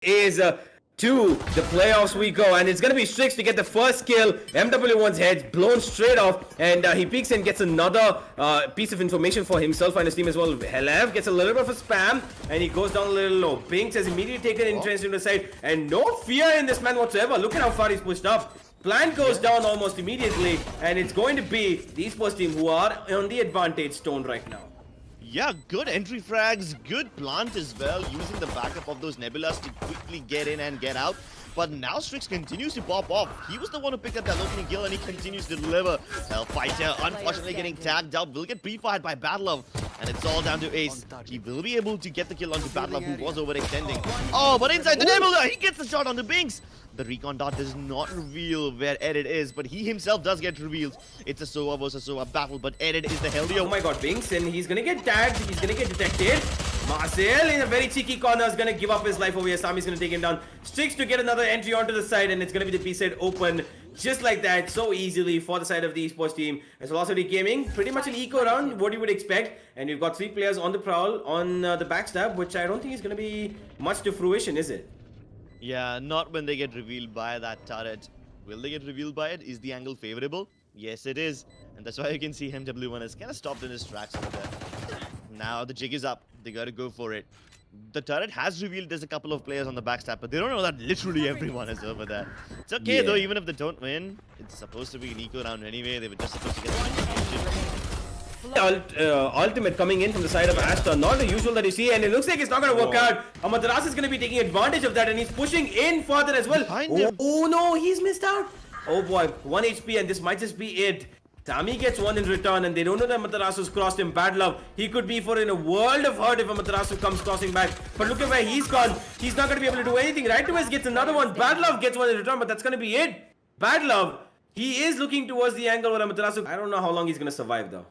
is to the playoffs we go, and it's gonna be Strix to get the first kill. MW1's head's blown straight off, and he peeks and gets another piece of information for himself and his team as well. Helef gets a little bit of a spam, and he goes down a little low. Binks has immediately taken interest in the side, and no fear in this man whatsoever. Look at how far he's pushed up. Plant goes down almost immediately, and it's going to be the esports team who are on the advantage stone right now. Yeah, good entry frags, good plant as well, using the backup of those nebulas to quickly get in and get out. But now Strix continues to pop off. He was the one who picked up that opening kill and he continues to deliver. Hellfighter unfortunately getting tagged out, will get pre-fired by Badlove. And it's all down to Ace. He will be able to get the kill onto Badlove, who was overextending. Oh, but inside the nebula, he gets the shot onto Binks. The recon dot does not reveal where Edit is, but he himself does get revealed. It's a Sova versus Sova battle, but Edit is the Helio. Oh my god, Binks, and he's gonna get tagged, he's gonna get detected. Marcel in a very cheeky corner is gonna give up his life over here. Sami's gonna take him down. Strix to get another entry onto the side, and it's gonna be the B side open just like that, so easily for the side of the esports team. As Velocity Gaming, pretty much an eco round, what you would expect. And we've got 3 players on the prowl on the backstab, which I don't think is gonna be much to fruition, is it? Yeah, not when they get revealed by that turret. Will they get revealed by it? Is the angle favorable? Yes, it is. And that's why you can see MW1 is kind of stopped in his tracks over there. Now the jig is up. They got to go for it. The turret has revealed there's a couple of players on the backstab, but they don't know that literally everyone is over there. It's okay though, even if they don't win. It's supposed to be an eco round anyway. They were just supposed to get the Ultimate coming in from the side of Astra, not the usual that you see, and it looks like it's not going to work out. Amaterasu is going to be taking advantage of that, and he's pushing in further as well. Oh no, he's missed out. Oh boy, 1 HP, and this might just be it. Sami gets 1 in return, and they don't know that Amaterasu's crossed him. Bad love. He could be for in a world of hurt if Amaterasu comes crossing back. But look at where he's gone. He's not going to be able to do anything. Right to gets another one. Bad love gets 1 in return, but that's going to be it. Bad love. He is looking towards the angle where Amaterasu. I don't know how long he's going to survive though.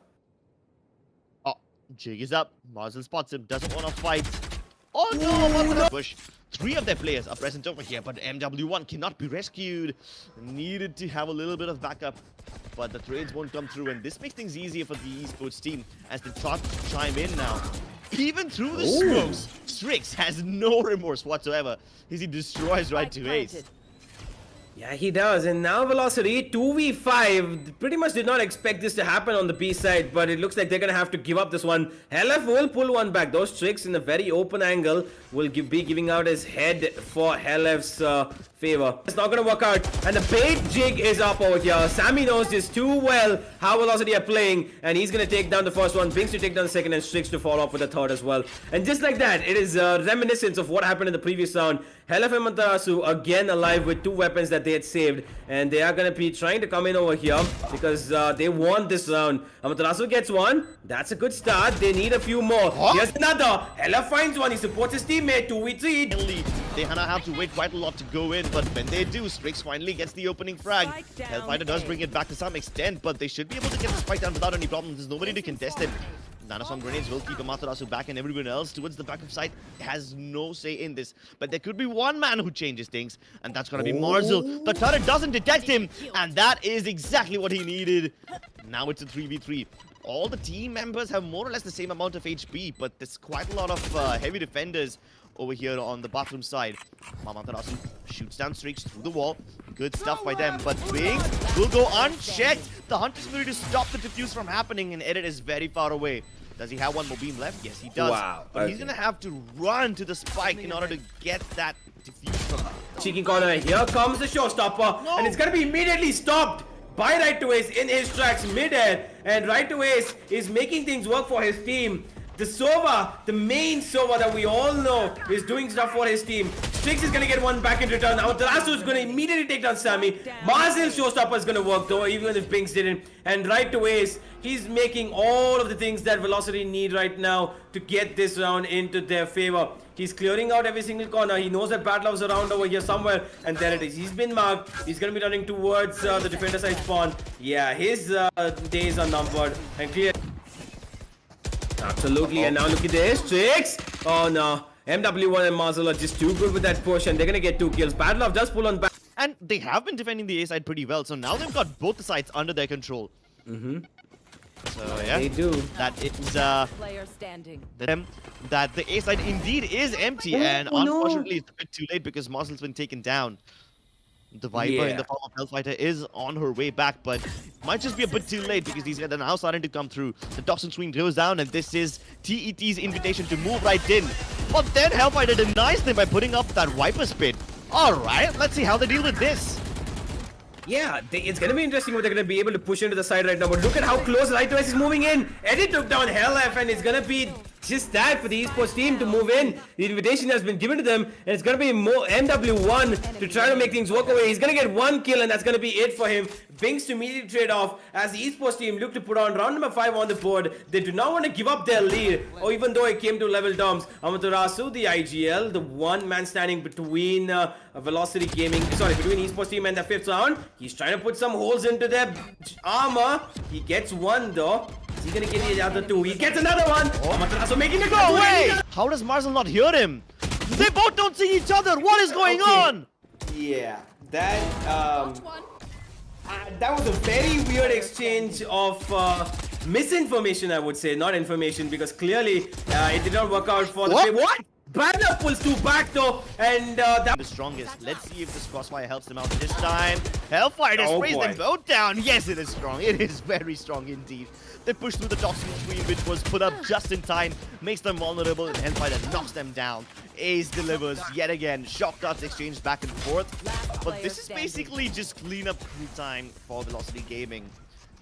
Jig is up. Marzel spots him. Doesn't want to fight. Oh no! What a push. 3 of their players are present over here, but MW1 cannot be rescued. Needed to have a little bit of backup, but the trades won't come through, and this makes things easier for the esports team as they try to chime in now. Even through the smokes, Strix has no remorse whatsoever as he destroys right to Ace. Yeah, he does. And now Velocity 2v5. Pretty much did not expect this to happen on the B side, but it looks like they're going to have to give up this one. Helef will pull one back. Those Strix in a very open angle will be giving out his head for Helef's favor. It's not going to work out. And the bait jig is up over here. Sami knows this too well, how Velocity are playing. And he's going to take down the first one. Binks to take down the second, and Strix to follow up with the third as well. And just like that, it is reminiscence of what happened in the previous round. Helef and Amaterasu again alive with 2 weapons that they had saved, and they are going to be trying to come in over here because they want this round. Amaterasu gets 1. That's a good start. They need a few more. Here's another. Helef finds 1. He supports his teammate. 2v3. They have to wait quite a lot to go in, but when they do, Strix finally gets the opening frag. Hellfighter does bring it back to some extent, but they should be able to get the spike down without any problems. There's nobody to contest it. Nanostorm grenades will keep Amaterasu back, and everyone else towards the back of side has no say in this. But there could be one man who changes things, and that's going to be Marzel. The turret doesn't detect him, and that is exactly what he needed. Now it's a 3v3. All the team members have more or less the same amount of HP, but there's quite a lot of heavy defenders over here on the bathroom side. Amaterasu shoots down Strix through the wall. Good stuff by them, but Binks will go unchecked. The Hunter's ability to stop the defuse from happening, and Edit is very far away. Does he have one more beam left? Yes, he does. Wow. But he's going to have to run to the spike in order to get that defuse from him. Cheeky corner. Here comes the showstopper, and it's going to be immediately stopped by Right to Ace in his tracks mid-air, and Right to Ace is making things work for his team. The Sova, the main Sova that we all know, is doing stuff for his team. Strix is going to get 1 back in return. Now Amaterasu is going to immediately take down Sami. Marzel's showstopper is going to work though, even if Binks didn't. And Right to Ace, he's making all of the things that Velocity need right now to get this round into their favor. He's clearing out every single corner. He knows that Bad Love's around over here somewhere, and there it is. He's been marked. He's going to be running towards the defender side spawn. Yeah, his days are numbered and clear. Absolutely, and now look at this. Strix! Oh no. MW1 and Marzel are just too good with that push, and they're gonna get 2 kills. Bad Love does pull on back. And they have been defending the A side pretty well, so now they've got both the sides under their control. So yeah, They do. that is Player standing. that the A side indeed is empty, and Oh, no. unfortunately it's a bit too late because Marcel's been taken down. The Viper in the form of Hellfighter is on her way back, but might just be a bit too late because these guys are now starting to come through. The toxin screen goes down, and this is TET's invitation to move right in. But then Hellfighter denies them by putting up that Viper spit. Alright, let's see how they deal with this. Yeah, it's going to be interesting what they're going to be able to push into the side right now. But look at how close Right is moving in. Eddie took down HellF, and it's going to be just that for the esports team to move in. The invitation has been given to them, and it's going to be more MW1 to try to make things work away. He's going to get 1 kill, and that's going to be it for him. Binks to immediately trade off as the esports team look to put on round number 5 on the board. They do not want to give up their lead, or even though it came to level terms. Amaterasu, the IGL, the one man standing between Velocity Gaming, between esports team and the 5th round. He's trying to put some holes into their armor. He gets 1 though. Is he gonna get the other 2? He gets another one. Amaterasu making a go away. How does Marcel not hear him? They both don't see each other. What is going on? Yeah, that was a very weird exchange of misinformation, I would say, not information, because clearly it did not work out for the What? Banner pulls 2 back though, and that the strongest. Let's see if this crossfire helps them out this time. Hellfighter sprays them both down. Yes, it is strong. It is very strong indeed. They push through the toxin screen, which was put up just in time, makes them vulnerable, and Hellfighter knocks them down. Ace delivers yet again. Shock darts exchanged back and forth. But this is basically just cleanup crew time for Velocity Gaming.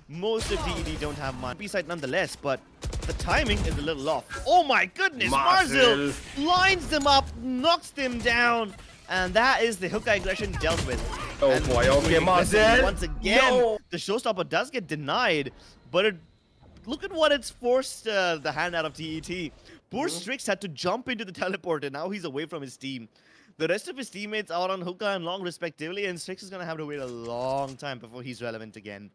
Most of TED don't have much B-side nonetheless, but the timing is a little off. Oh my goodness, Marcel lines them up, knocks them down, and that is the hookah aggression dealt with. Oh and boy, okay, Marcel. Once again, the showstopper does get denied, but look at what it's forced the hand out of TET. Poor Strix had to jump into the teleporter. Now he's away from his team. The rest of his teammates are on hookah and long respectively, and Strix is going to have to wait a long time before he's relevant again.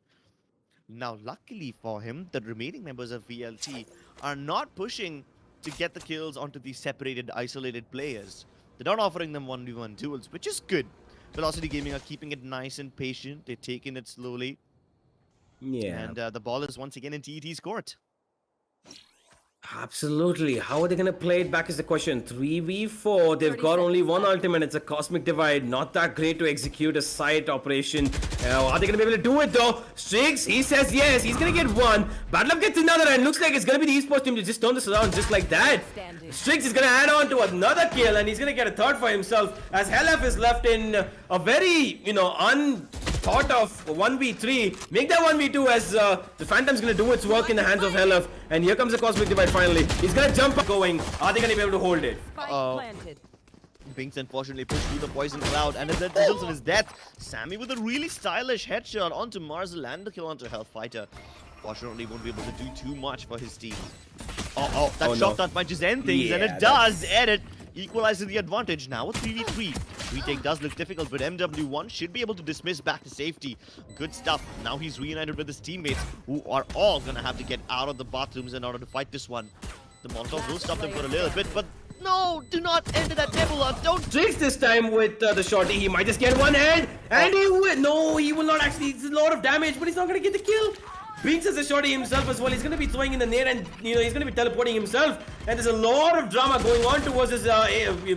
Now, luckily for him, the remaining members of VLT are not pushing to get the kills onto these separated, isolated players. They're not offering them 1v1 duels, which is good. Velocity Gaming are keeping it nice and patient. They're taking it slowly. Yeah. And the ball is once again in TET's court. Absolutely. How are they going to play it back is the question. 3v4. They've got only 1 ultimate. It's a Cosmic Divide. Not that great to execute a site operation. Are they going to be able to do it though? Strix, he says yes. He's going to get 1. Badlove gets another, and looks like it's going to be the esports team to just turn this around just like that. Strix is going to add on to another kill, and he's going to get a 3rd for himself as HellF is left in a very, unthought of 1v3. Make that 1v2 as the Phantom's going to do its work in the hands of HellF. And here comes the Cosmic Divide finally. He's going to jump up going. Are they going to be able to hold it? Binks unfortunately pushed through the poison cloud, and that results in his death. Sammy with a really stylish headshot onto Marcel and the kill onto Hellfighter. Fortunately, won't be able to do too much for his team. That shot that might just end things, and it does end it. Equalizes the advantage. Now a 3v3. Retake does look difficult, but MW1 should be able to dismiss back to safety. Good stuff. Now he's reunited with his teammates, who are all going to have to get out of the bathrooms in order to fight this one. The Molotov will stop them for a little bit, but no, do not enter that nebula. Don't Jinx this time with the shorty. He might just get 1 hand, and he will. No, he will not actually. It's a lot of damage, but he's not going to get the kill. Binks has a shorty himself as well. He's going to be throwing in the nade, and he's going to be teleporting himself. And there's a lot of drama going on towards his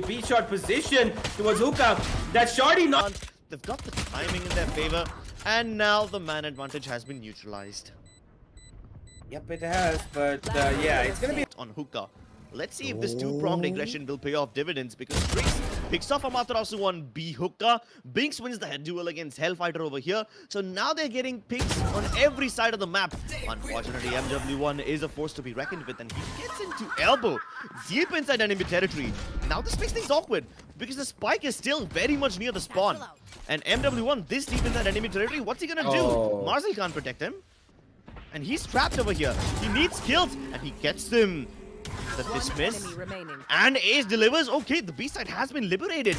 B-shot position towards hookah. That shorty not. They've got the timing in their favor, and now the man advantage has been neutralized. Yep, it has, but yeah, it's going to be on hookah. Let's see if this 2-pronged aggression will pay off dividends, because Strix picks off Amaterasu on B hookah. Binks wins the head duel against Hellfighter over here. So now they're getting picks on every side of the map. Unfortunately, MW1 is a force to be reckoned with, and he gets into elbow deep inside enemy territory. Now this makes things awkward, because the spike is still very much near the spawn. And MW1 this deep inside enemy territory, what's he gonna do? Marcel can't protect him. And he's trapped over here. He needs kills, and he gets them. The dismiss, and Ace delivers. Okay, the B-side has been liberated.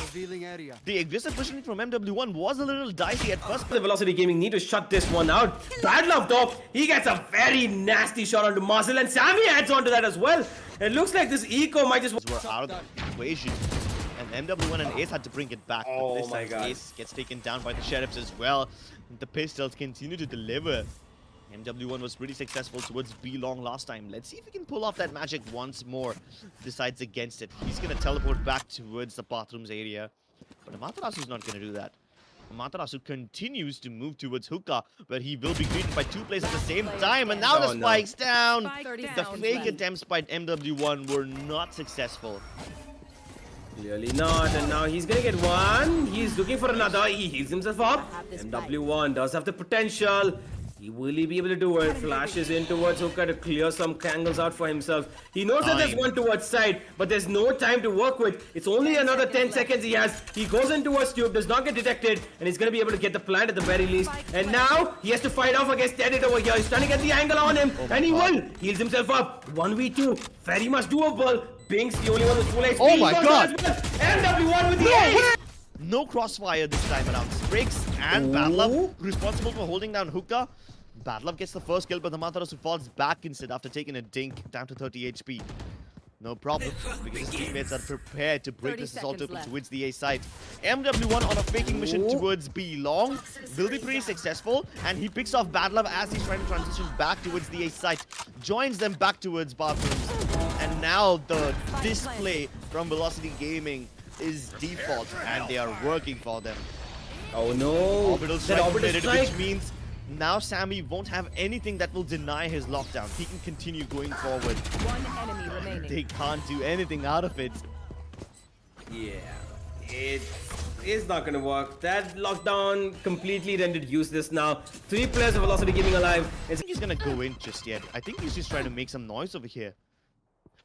The aggressive pushing from MW1 was a little dicey at first. The Velocity Gaming need to shut this one out. Badlove though, he gets a very nasty shot onto Marcel, and Sammy adds on to that as well. It looks like this eco might just were out of the equation, and MW1 and Ace had to bring it back. But this time Ace gets taken down by the Sheriffs as well. The pistols continue to deliver. MW1 was pretty successful towards B long last time. Let's see if he can pull off that magic once more. Decides against it. He's going to teleport back towards the bathrooms area. But Amaterasu's not going to do that. Amaterasu continues to move towards Hookah, where he will be greeted by two players at the same time. And now the spike's down. The fake attempts by MW1 were not successful. Clearly not, and now he's gonna get one. He's looking for another. He heals himself up. MW1 does have the potential. He will he be able to do it? Flashes in towards Hookah to clear some angles out for himself. He knows that there's one towards side, but there's no time to work with. It's only another 10 seconds he has. He goes in towards Tube, does not get detected, and he's gonna be able to get the plant at the very least. And now he has to fight off against Teddit over here. He's trying to get the angle on him, and he will. Heals himself up. 1v2, very much doable. Binks, the only one with full HP. Oh my god! MW1 with the ace! No crossfire this time around. Spriggs and Badlove responsible for holding down Hookah. Badlove gets the first kill, but the Amaterasu falls back instead after taking a dink down to 30 HP. No problem, because his teammates are prepared to break this assault open towards the A side. MW1 on a faking mission towards B long will be pretty successful, and he picks off Badlove as he's trying to transition back towards the A side. Joins them back towards bathrooms, and now the display from Velocity Gaming is default, and they are working for them. Oh no! Orbital strike committed, which means now Sammy won't have anything that will deny his lockdown. He can continue going forward. One enemy remaining. They can't do anything out of it. Yeah, it is not gonna work. That lockdown completely rendered useless now. 3 players of Velocity Gaming alive. I think he's gonna go in just yet. I think he's just trying to make some noise over here.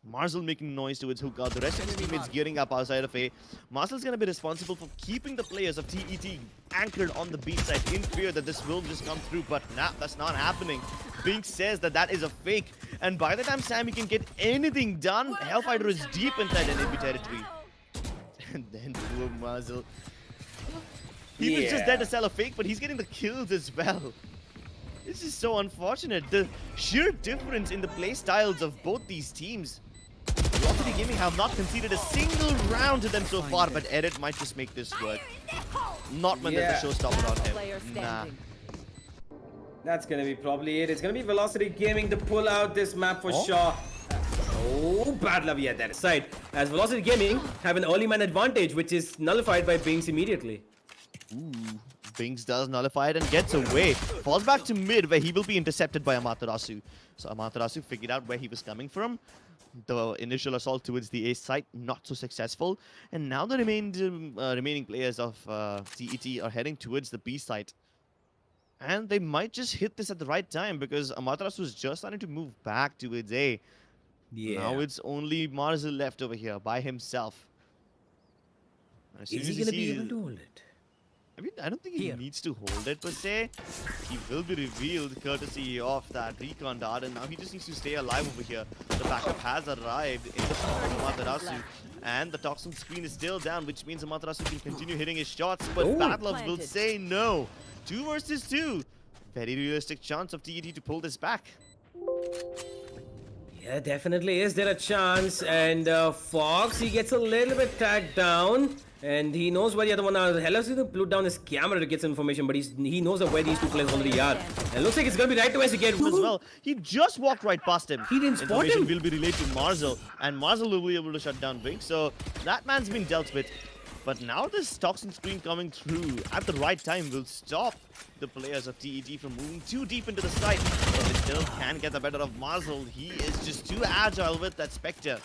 Marzel making noise towards Hookah. The rest of his teammates gearing up outside of A. Marzel's gonna be responsible for keeping the players of TET anchored on the B side in fear that this will just come through, but nah, that's not happening. Binks says that that is a fake, and by the time Sammy can get anything done, Hellfighter is deep inside enemy territory. And then poor Marzel. He was just there to sell a fake, but he's getting the kills as well. This is so unfortunate. The sheer difference in the play styles of both these teams. Velocity Gaming have not conceded a single round to them so far, but Edit might just make this work. Not when there's a showstopper on him. Nah. That's gonna be probably it. It's gonna be Velocity Gaming to pull out this map for sure. Oh, bad love at that side. As Velocity Gaming have an early man advantage, which is nullified by Binks immediately. Ooh. Binks does nullify it and gets away. Falls back to mid, where he will be intercepted by Amaterasu. So Amaterasu figured out where he was coming from. The initial assault towards the A site, not so successful. And now the remaining players of TET are heading towards the B site. And they might just hit this at the right time, because Amaterasu is just starting to move back towards A. Yeah. Now it's only Marzel left over here by himself. Is he going to be able to hold it? I mean, I don't think he needs to hold it per se. He will be revealed courtesy of that recon dart, and now he just needs to stay alive over here. The backup has arrived in the form of Amaterasu, and the toxin screen is still down, which means Amaterasu can continue hitting his shots, but Badlove will say no. 2 versus 2. Very realistic chance of TET to pull this back. Yeah, definitely is there a chance, and Fox, he gets a little bit tagged down. And he knows where the other one are. Hellas is going to put down his camera to get some information, but he knows where these 2 players already are. And it looks like it's going to be right to us again. As well, he just walked right past him. He didn't spot him. Information will be relayed to Marzel, and Marzel will be able to shut down Binks. So that man's been dealt with. But now this toxin screen coming through at the right time will stop the players of TET from moving too deep into the site. But they still can get the better of Marzel. He is just too agile with that Spectre.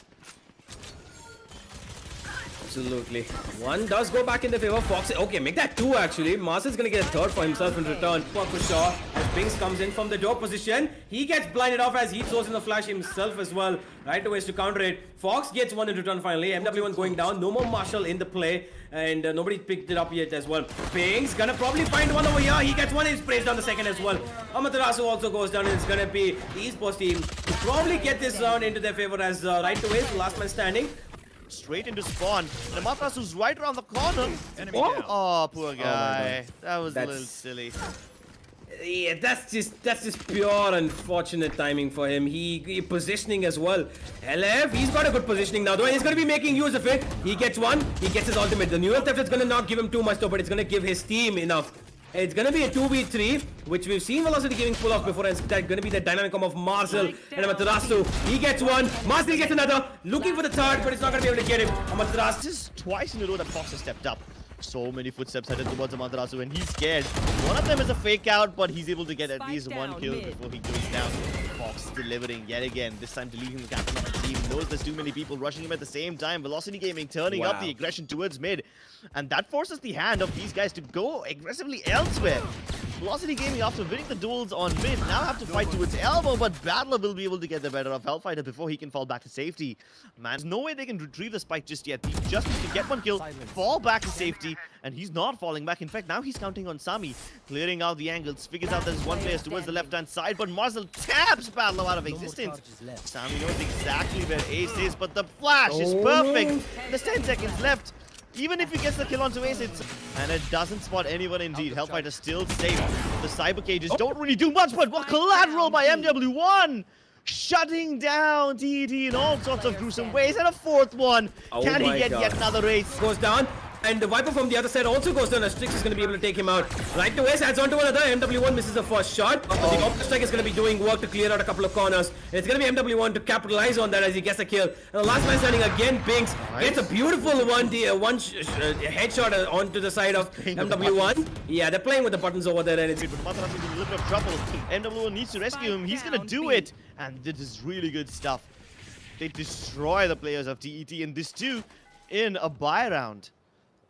Absolutely. 1 does go back in the favor of Fox. Okay, make that 2 actually. Marcel's gonna get a 3rd for himself in return. For sure. As Binks comes in from the door position, he gets blinded off as he throws in the flash himself as well. Right away to counter it. Fox gets 1 in return finally. MW1 going down. No more Marshall in the play. And nobody picked it up yet as well. Binks gonna probably find 1 over here. He gets 1 and sprays down the 2nd as well. Amaterasu also goes down, and it's gonna be the esports team to probably get this round into their favor as right away is the last man standing. Straight into spawn. The Amaterasu right around the corner. Oh, poor guy. That was a little silly. Yeah, that's just pure unfortunate timing for him. He positioning as well. LF, he's got a good positioning now though, and he's gonna be making use of it. He gets 1, he gets his ultimate. The neural theft is gonna not give him too much though, but it's gonna give his team enough. It's gonna be a 2v3, which we've seen Velocity Gaming pull off before, and it's gonna be the dynamicum of Marcel and Amaterasu. He gets one, Marcel gets another, looking for the third, but it's not gonna be able to get him. Amaterasu. This is twice in a row that Fox has stepped up. So many footsteps headed towards Amaterasu, and he's scared. One of them is a fake out, but he's able to get at least one kill before he goes down. Fox delivering yet again, this time deleting the captain of the team. Knows there's too many people rushing him at the same time. Velocity Gaming turning up the aggression towards mid, and that forces the hand of these guys to go aggressively elsewhere. Velocity Gaming, after winning the duels on mid, now have to fight towards elbow, but Battler will be able to get the better of Hellfighter before he can fall back to safety. Man, there's no way they can retrieve the spike just yet. He just needs to get one kill, fall back to safety, and he's not falling back. In fact, now he's counting on Sami, clearing out the angles, figures out there's one player towards the left-hand side, but Marcel taps Battler out of existence. Sami knows exactly where Ace is, but the flash is perfect. There's 10 seconds left. Even if he gets the kill onto Ace, and it doesn't spot anyone indeed. Hellfighter still safe. The cyber cages don't really do much, but what collateral by MW1! Shutting down TET in all sorts of gruesome ways, and a fourth one. Can he get yet another ace? Goes down. And the Viper from the other side also goes down. Strix is going to be able to take him out. Right to Ace, adds on to another. MW1 misses the first shot. The Optic Strike is going to be doing work to clear out a couple of corners. And it's going to be MW1 to capitalize on that as he gets a kill. And the last man standing again, Binks, gets a beautiful headshot onto the side of MW1. Yeah, they're playing with the buttons over there, and it's... But Matara's in a little bit of trouble. MW1 needs to rescue him. He's going to do it. And this is really good stuff. They destroy the players of TET, and this too in a buy round.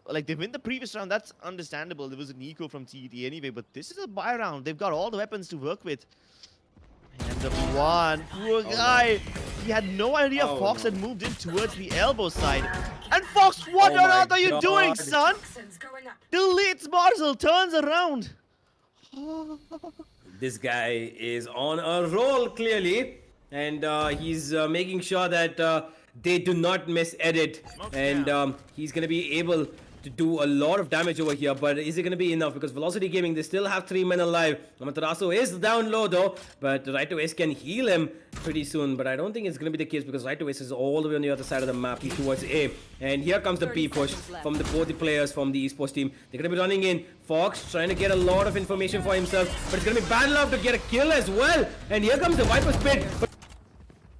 Like, they win the previous round, that's understandable. There was an eco from TET anyway, but this is a buy round. They've got all the weapons to work with. MW1, poor guy. He had no idea Fox had moved in towards the elbow side. And Fox, what on earth are you doing, son? Deletes Marcel, turns around. This guy is on a roll, clearly. And he's making sure that they do not miss edit. And he's going to be able to do a lot of damage over here, but is it going to be enough? Because Velocity Gaming, they still have 3 men alive. Amaterasu is down low though, but Right to Ace can heal him pretty soon, but I don't think it's going to be the case because Right to Ace is all the way on the other side of the map. He's towards A, and here comes the B push from both the players from the esports team. They're going to be running in. Fox trying to get a lot of information for himself, but it's going to be battle up to get a kill as well. And here comes the Viper Spit.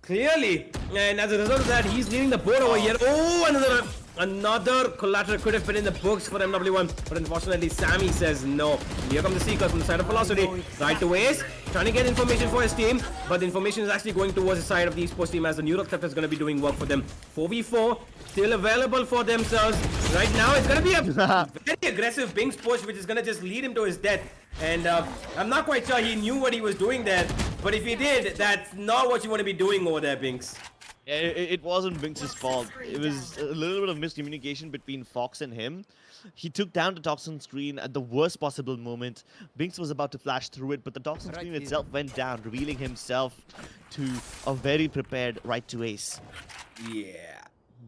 Clearly, and as a result of that, he's leading the board over here. Oh, another collateral could have been in the books for MW1, but unfortunately Sami says no. Here comes the Seeker from the side of Velocity. Right to Ace, trying to get information for his team, but the information is actually going towards the side of the esports team as the Neural Theft is going to be doing work for them. 4v4 still available for themselves. Right now it's going to be a very aggressive Binks push, which is going to just lead him to his death. And I'm not quite sure he knew what he was doing there, but if he did, that's not what you want to be doing over there, Binks. It wasn't Binks' fault. It was a little bit of miscommunication between Fox and him. He took down the toxin screen at the worst possible moment. Binks was about to flash through it, but the toxin screen itself went down, revealing himself to a very prepared Right to Ace. Yeah.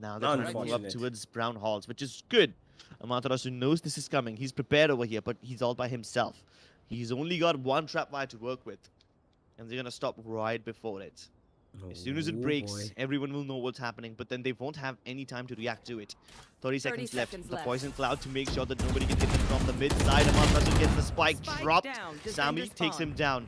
Now they're trying to move up towards Brown Halls, which is good. Amaterasu knows this is coming. He's prepared over here, but he's all by himself. He's only got one trapwire to work with, and they're going to stop right before it. As soon as it breaks, everyone will know what's happening, but then they won't have any time to react to it. 30 seconds left. The poison cloud to make sure that nobody can hit him from the mid side. Amaterasu gets the spike dropped. Sami takes him down.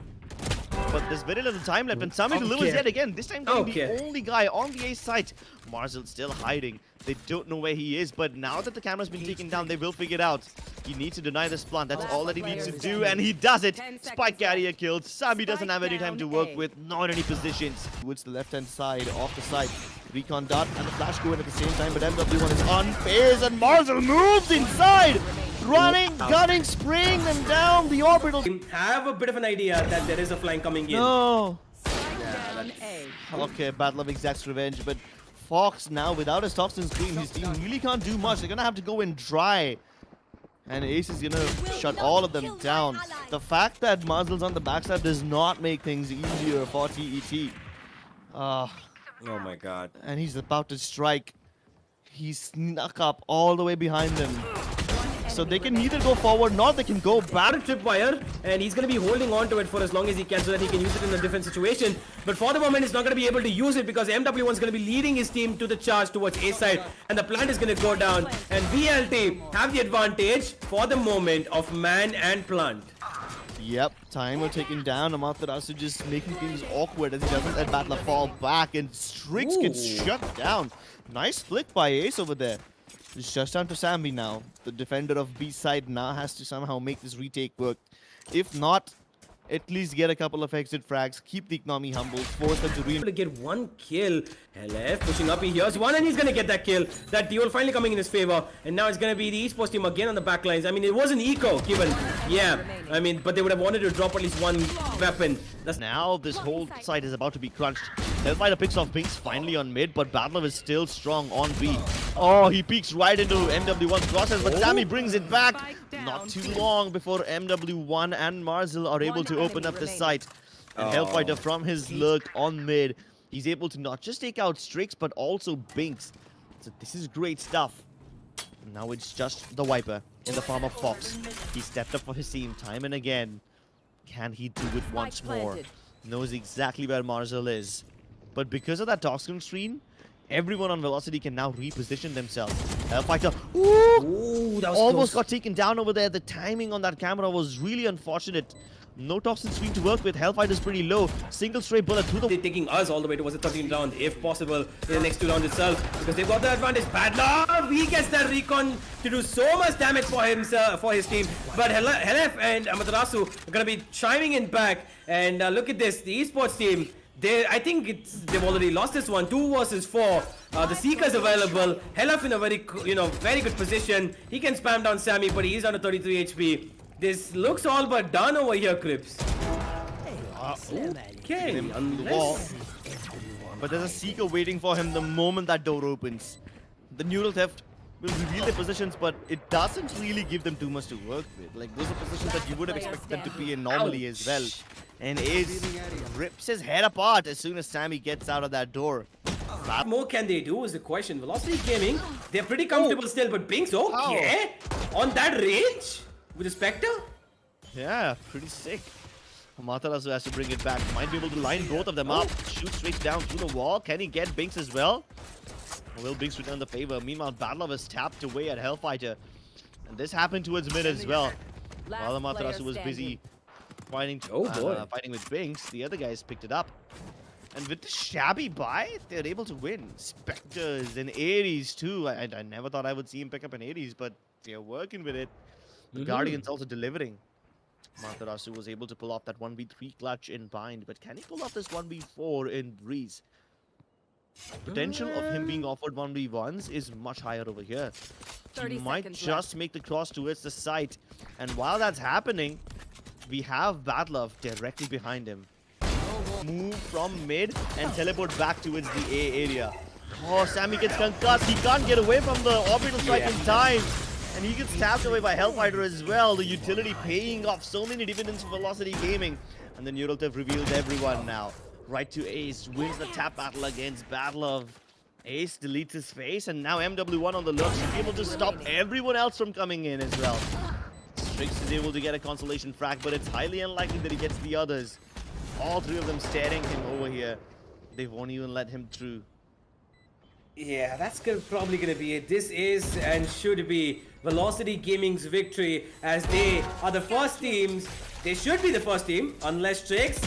But there's very little time left, and Sami delivers yet again. This time being the only guy on the Ace side. Marcel still hiding. They don't know where he is, but now that the camera's been taken down, they will figure it out. He needs to deny this plant. That's all that he needs to do, and he does it. Spike carrier killed. Sami doesn't have any time to work with, not any positions. Towards the left-hand side, off the side. Recon dot and the flash go in at the same time, but MW1 is on phase, and Marcel moves inside. Running, gunning, spraying them down the orbital. Have a bit of an idea that there is a flank coming in. No. Okay, Battle of Exact's revenge, but Fox now without his toxin screen, his team really can't do much. They're gonna have to go in dry, and Ace is gonna shut all of them down. The fact that Marcel's on the backside does not make things easier for TET. Oh my god. And he's about to strike. He snuck up all the way behind them. so they can neither go forward nor they can go back. Tripwire, and he's going to be holding on to it for as long as he can so that he can use it in a different situation. But for the moment, he's not going to be able to use it because MW1 is going to be leading his team to the charge towards A side, and the plant is going to go down. And VLT have the advantage for the moment of man and plant. Yep, timer taken down. Amaterasu just making things awkward as he doesn't let Battler fall back, and Strix gets shut down. Nice flick by Ace over there. It's just down to Sammy now. The defender of B side now has to somehow make this retake work. If not, at least get a couple of exit frags, keep the economy humble, force them to Able to get one kill. LF pushing up, he hears one and he's gonna get that kill. That duel finally coming in his favor, and now it's gonna be the esports team again on the back lines. I mean, it was an eco given, yeah. I mean, but they would have wanted to drop at least one weapon. Now this whole side is about to be crunched. Hellfighter picks off Binks finally on mid, but Battler is still strong on B. Oh, he peeks right into MW1's process, but Sammy brings it back. Not too long before MW1 and Marzil are able to open up the site. And Hellfighter from his lurk on mid, he's able to not just take out Strix, but also Binks. So this is great stuff. Now it's just the Viper in the form of Fox. He stepped up for his team time and again. Can he do it once more? Knows exactly where Marzil is. But because of that toxin screen, everyone on Velocity can now reposition themselves. Hellfighter, Ooh, that was almost close. got taken down over there. The timing on that camera was really unfortunate. No toxin screen to work with. Hellfighter's pretty low. Single straight bullet through the... They're taking us all the way towards the 13th round, if possible, in the next 2 rounds itself, because they've got the advantage. Bad love! He gets that recon to do so much damage for himself, for his team. But Helef and Amaterasu are going to be chiming in back. And look at this, the esports team. I think they've already lost this one. 2 versus 4. The Seeker's available. Helef in a very, very good position. He can spam down Sammy, but he's down to 33 HP. This looks all but done over here, Crips. Okay, unless... But there's a Seeker waiting for him the moment that door opens. The neural theft will reveal their positions, but it doesn't really give them too much to work with. Like, those are positions that you would have expected them to be in normally as well. And Ace rips his head apart as soon as Sammy gets out of that door. What more can they do is the question. Velocity Gaming, they're pretty comfortable still, but Binks, okay. On that range? With a Spectre? Yeah, pretty sick. Amaterasu has to bring it back. Might be able to line both of them up. Shoot straight down through the wall. Can he get Binks as well? Or will Binks return the favor? Meanwhile, Badlov is tapped away at Hellfighter. And this happened towards mid as well. While Amaterasu was busy fighting with Binks, the other guys picked it up. And with the shabby buy, they're able to win. Spectres and Ares too. I never thought I would see him pick up an Ares, but they're working with it. The Guardian's also delivering. Amaterasu was able to pull off that 1v3 clutch in Bind, but can he pull off this 1v4 in Breeze? Potential of him being offered 1v1s is much higher over here. He might just make the cross towards the site. And while that's happening, we have Badlov directly behind him. Move from mid and teleport back towards the A area. Oh, Sammy gets concussed. He can't get away from the orbital strike in time. And he gets tapped away by Hellfighter as well. The utility paying off so many dividends for Velocity Gaming. And the Neural Theft reveals everyone now. Right to Ace, wins the tap battle against Badlov. Ace deletes his face, and now MW1 on the lurk should be able to stop everyone else from coming in as well. Strix is able to get a consolation frag, but it's highly unlikely that he gets the others. All 3 of them staring him over here. They won't even let him through. Yeah, that's probably going to be it. This is and should be Velocity Gaming's victory, as they are the first teams. They should be the first team, unless Strix